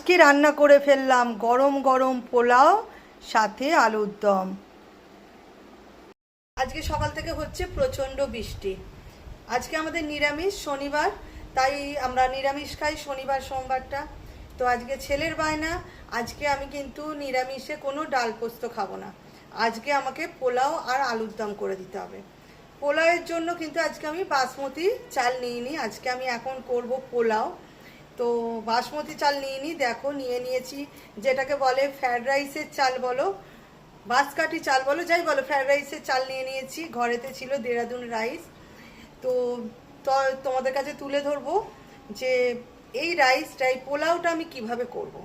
আজকে রান্না করে ফেললাম গরম গরম পোলাও সাথে আলুর দম। আজকে সকাল থেকে হচ্ছে প্রচণ্ড বৃষ্টি। আজকে আমাদের নিরামিষ, শনিবার, তাই আমরা নিরামিষ খাই শনিবার সোমবারটা। তো আজকে ছেলের বায়না, আজকে আমি কিন্তু নিরামিষে কোনো ডাল পোস্ত খাবো না, আজকে আমাকে পোলাও আর আলুর দম করে দিতে হবে। পোলাওয়ের জন্য কিন্তু আজকে আমি বাসমতি চাল নিইনি, আজকে আমি এখন করব পোলাও। তো বাসমতি চাল নিইনি, দেখো নিয়ে নিয়েছি যেটাকে বলে ফ্রায়েড রাইসের চাল বলো, বাঁশকাঠি চাল বলো, যাই বলো, ফ্রায়েড রাইসের চাল নিয়ে নিয়েছি। ঘরেতে ছিল দেরাদুন রাইস। তো তোমাদের কাছে তুলে ধরবো যে এই রাইসটা, এই পোলাওটা আমি কিভাবে করব।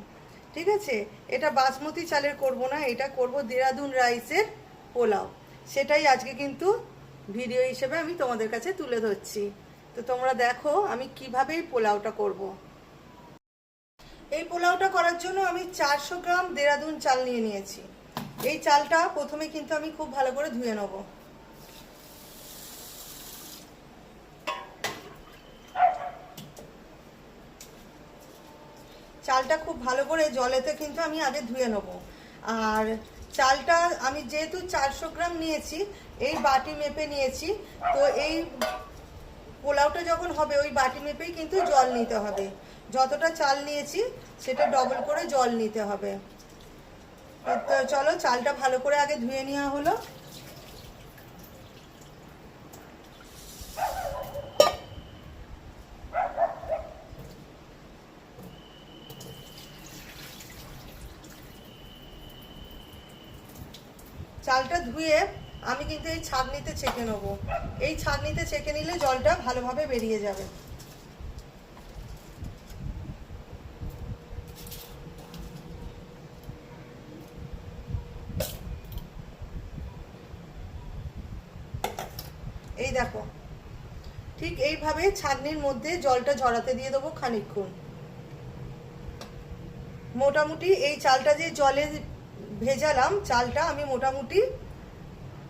ঠিক আছে, এটা বাসমতি চালের করব না, এটা করব দেরাদুন রাইসের পোলাও। সেটাই আজকে কিন্তু ভিডিও হিসেবে আমি তোমাদের কাছে তুলে ধরছি। তো তোমরা দেখো আমি কিভাবে এই পোলাওটা করব। এই পোলাওটা করার জন্য আমি 400 গ্রাম দেরাদুন চাল নিয়ে নিয়েছি। এই চালটা প্রথমে কিন্তু আমি খুব ভালো করে ধুয়ে নেব। চালটা খুব ভালো করে জলেতে কিন্তু আমি আগে ধুয়ে নেব। আর চালটা আমি যেহেতু 400 গ্রাম নিয়েছি, এই বাটি মেপে নিয়েছি। তো এই পোলাওটা যখন হবে ওই বাটি মেপেই কিন্তু জল নিতে হবে। যতটা চাল নিয়েছি সেটা ডবল করে জল নিতে হবে। তো চলো চালটা ভালো করে আগে ধুয়ে নেওয়া হলো। চালটা ধুয়ে আমি কিন্তু এই ছাঁকনিতে ছেঁকে নেব। এই ছাঁকনিতে ছেঁকে নিলে জলটা ভালোভাবে বেরিয়ে যাবে। এই দেখো, ঠিক এইভাবে ছাঁকনির মধ্যে জলটা ঝরাতে দিয়ে দেবো খানিকক্ষণ। মোটামুটি এই চালটা যে জলে ভেজালাম, চালটা আমি মোটামুটি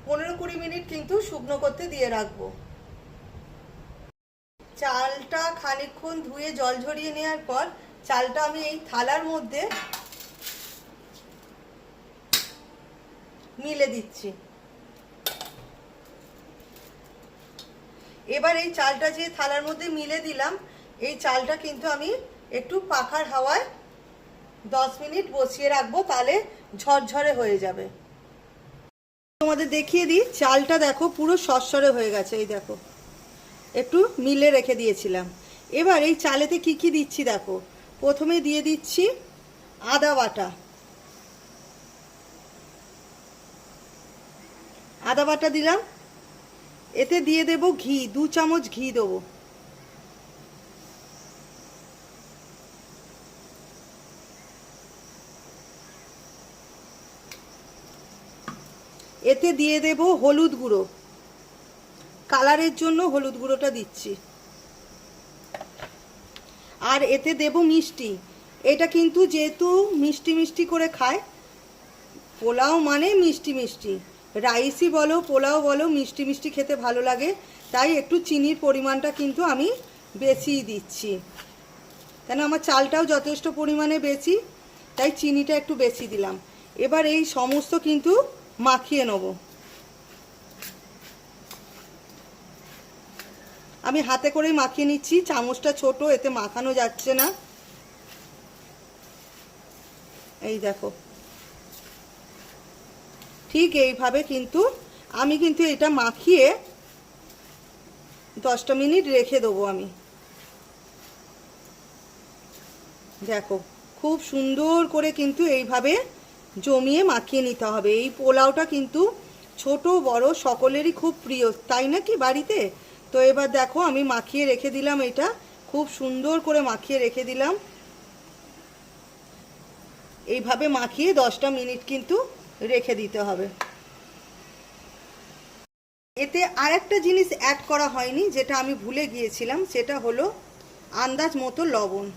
15-20 মিনিট কিন্তু শুকনো করতে দিয়ে রাখবো। চালটা খানিকক্ষণ ধুয়ে জল ঝরিয়ে নেওয়ার পর চালটা আমি এই থালার মধ্যে মিলে দিচ্ছি। এবার এই চালটা যে থালার মধ্যে মিলে দিলাম, এই চালটা কিন্তু আমি একটু পাখার হাওয়ায় 10 মিনিট বসিয়ে রাখবো, তাহলে ঝরঝরে হয়ে যাবে। তোমাদের দেখিয়ে দিই, চালটা দেখো পুরো সরসরে হয়ে গেছে। এই দেখো, একটু মিলে রেখে দিয়েছিলাম। এবার এই চালেতে কি কি দিচ্ছি দেখো। প্রথমে দিয়ে দিচ্ছি আদা বাটা। আদা বাটা দিলাম। এতে দিয়ে দেব ঘি, 2 চামচ ঘি দেবো। এতে দিয়ে দেব হলুদ গুঁড়ো, কালারের জন্য হলুদ গুঁড়োটা দিচ্ছি। আর এতে দেব মিষ্টি। এটা কিন্তু যেহেতু মিষ্টি মিষ্টি করে খায়, পোলাও মানে মিষ্টি মিষ্টি, রাইসই বলো পোলাও বলো, মিষ্টি মিষ্টি খেতে ভালো লাগে, তাই একটু চিনির পরিমাণটা কিন্তু আমি বেশিই দিচ্ছি। কেন আমার চালটাও যথেষ্ট পরিমাণে বেশি, তাই চিনিটা একটু বেশি দিলাম। এবার এই সমস্ত কিন্তু মাখিয়ে নেব। আমি হাতে করেই মাখিয়ে নিচ্ছি, চামচটা ছোট, এতে মাখানো যাচ্ছে না। এই দেখো, ঠিক এইভাবে কিন্তু আমি কিন্তু এটা মাখিয়ে 10টা মিনিট রেখে দেবো আমি। দেখো খুব সুন্দর করে কিন্তু এইভাবে জমিয়ে মাখিয়ে নিতে হবে। এই পোলাওটা কিন্তু ছোট বড় সকলেরই খুব প্রিয়, তাই নাকি বাড়িতে? তো এবার দেখো আমি মাখিয়ে রেখে দিলাম, এটা খুব সুন্দর করে মাখিয়ে রেখে দিলাম। এইভাবে মাখিয়ে 10টা মিনিট কিন্তু রেখে দিতে হবে। এতে আরেকটা জিনিস অ্যাড করা হয়নি, যেটা আমি ভুলে গিয়েছিলাম, সেটা হলো আন্দাজ মতো লবণ।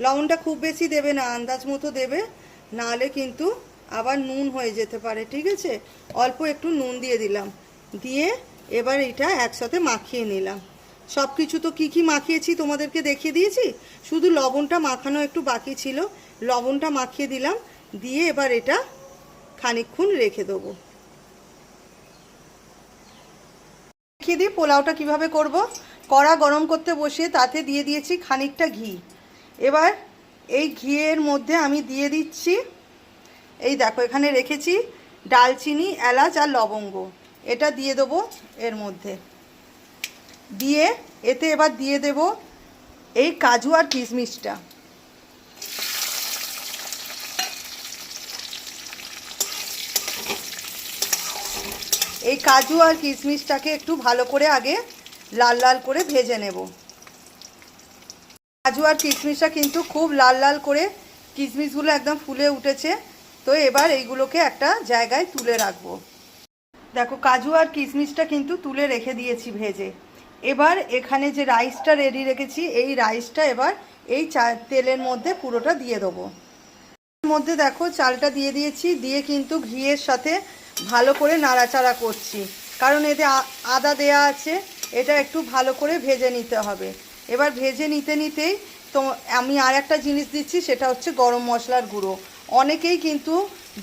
লবণটা খুব বেশি দেবে না, আন্দাজ মতো দেবে, নাহলে কিন্তু আবার নুন হয়ে যেতে পারে। ঠিক আছে, অল্প একটু নুন দিয়ে দিলাম, দিয়ে এবার এটা একসাথে মাখিয়ে নিলাম। সব কিছু তো কী মাখিয়েছি তোমাদেরকে দেখিয়ে দিয়েছি, শুধু লবণটা মাখানো একটু বাকি ছিল, লবণটা মাখিয়ে দিলাম, দিয়ে এবার এটা খানিকক্ষণ রেখে দেবো। দেখিয়ে দিই পোলাওটা কিভাবে করব। কড়া গরম করতে বসিয়ে তাতে দিয়ে দিয়েছি খানিকটা ঘি। এবার এই ঘিয়ের মধ্যে আমি দিয়ে দিচ্ছি, এই দেখো এখানে রেখেছি ডালচিনি, এলাচ আর লবঙ্গ, এটা দিয়ে দেবো এর মধ্যে। দিয়ে এতে এবার দিয়ে দেব এই কাজু আর কিশমিশটা। এই কাজু আর কিশমিশটাকে একটু ভালো করে আগে লাল লাল করে ভেজে নেব। কাজু আর কিশমিশটা কিন্তু খুব লাল লাল করে, কিশমিশগুলো একদম ফুলে উঠেছে। তো এবার এইগুলোকে একটা জায়গায় তুলে রাখবো। দেখো কাজু আর কিশমিশটা কিন্তু তুলে রেখে দিয়েছি ভেজে। এবার এখানে যে রাইসটা রেডি রেখেছি, এই রাইসটা এবার এই তেলের মধ্যে পুরোটা দিয়ে দেবো। এর মধ্যে দেখো চালটা দিয়ে দিয়েছি, দিয়ে কিন্তু ঘিয়ের সাথে ভালো করে নাড়াচাড়া করছি, কারণ এতে আদা দেয়া আছে, এটা একটু ভালো করে ভেজে নিতে হবে। এবার ভেজে নিতে নিতেই তো আমি আর একটা জিনিস দিচ্ছি, সেটা হচ্ছে গরম মশলার গুঁড়ো। অনেকেই কিন্তু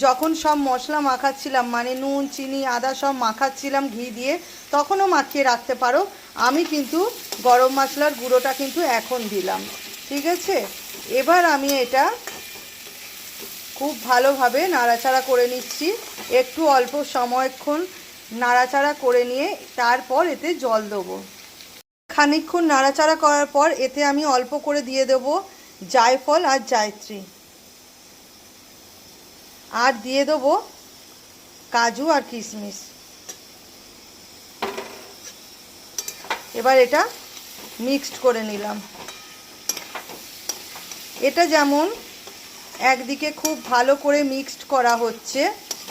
যখন সব মশলা মাখাচ্ছিলাম, মানে নুন, চিনি, আদা সব মাখাচ্ছিলাম ঘি দিয়ে, তখনও মাখিয়ে রাখতে পারো। আমি কিন্তু গরম মশলার গুঁড়োটা কিন্তু এখন দিলাম, ঠিক আছে। এবার আমি এটা খুব ভালোভাবে নাড়াচাড়া করে নিচ্ছি, একটু অল্প সময়ক্ষণ নাড়াচাড়া করে নিয়ে তারপর এতে জল দেবো। খানিকক্ষণ নাড়াচাড়া করার পর এতে আমি অল্প করে দিয়ে দেব জায়ফল আর জায়ত্রী, আর দিয়ে দেবো কাজু আর কিশমিশ। এবার এটা মিক্সড করে নিলাম। এটা যেমন একদিকে খুব ভালো করে মিক্সড করা হচ্ছে,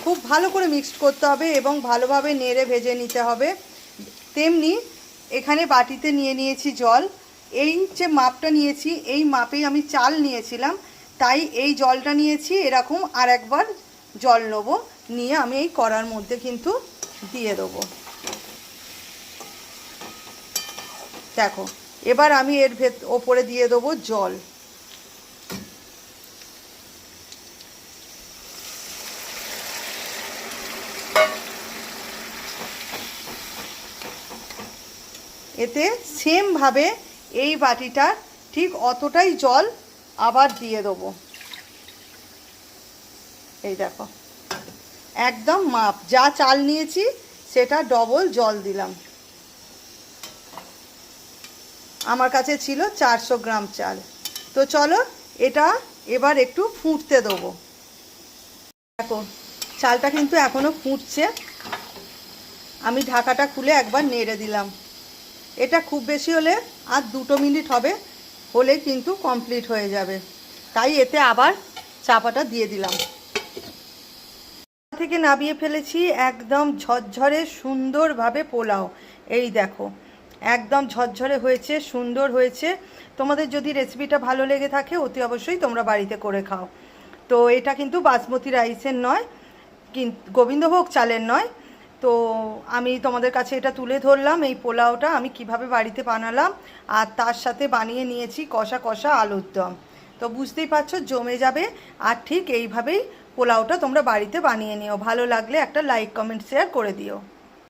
খুব ভালো করে মিক্সড করতে হবে এবং ভালোভাবে নেড়ে ভেজে নিতে হবে, তেমনি এখানে বাটিতে নিয়ে নিয়েছি জল। এই যে মাপটা নিয়েছি, এই মাপেই আমি চাল নিয়েছিলাম, তাই এই জলটা নিয়েছি। এরকম আর একবার জল নেবো, নিয়ে আমি এই কড়ার মধ্যে কিন্তু দিয়ে দেবো। দেখো এবার আমি এর ওপরে দিয়ে দেবো জল। এতে সেমভাবে এই বাটিটা ঠিক অতটাই জল আবার দিয়ে দেবো। এই দেখো একদম মাপ, যা চাল নিয়েছি সেটা ডবল জল দিলাম। আমার কাছে ছিল 400 গ্রাম চাল। তো চলো এটা এবার একটু ফুটতে দেবো। দেখো চালটা কিন্তু এখনও ফুটছে, আমি ঢাকাটা খুলে একবার নেড়ে দিলাম। এটা খুব বেশি হলে আর 2 মিনিট হবে, হলে কিন্তু কমপ্লিট হয়ে যাবে, তাই এতে আবার চাপাটা দিয়ে দিলাম। থেকে নামিয়ে ফেলেছি একদম ঝরঝরে সুন্দরভাবে পোলাও। এই দেখো একদম ঝরঝরে হয়েছে, সুন্দর হয়েছে। তোমাদের যদি রেসিপিটা ভালো লেগে থাকে অতি অবশ্যই তোমরা বাড়িতে করে খাও। তো এটা কিন্তু বাসমতি রাইসের নয়, গোবিন্দভোগ চালের নয়। তো আমি তোমাদের কাছে এটা তুলে ধরলাম, এই পোলাওটা আমি কিভাবে বাড়িতে বানালাম, আর তার সাথে বানিয়ে নিয়েছি কষা কষা আলুর দম। তো বুঝতেই পারছো জমে যাবে। আর ঠিক এইভাবেই পোলাওটা তোমরা বাড়িতে বানিয়ে নিও। ভালো লাগলে একটা লাইক, কমেন্ট, শেয়ার করে দিও।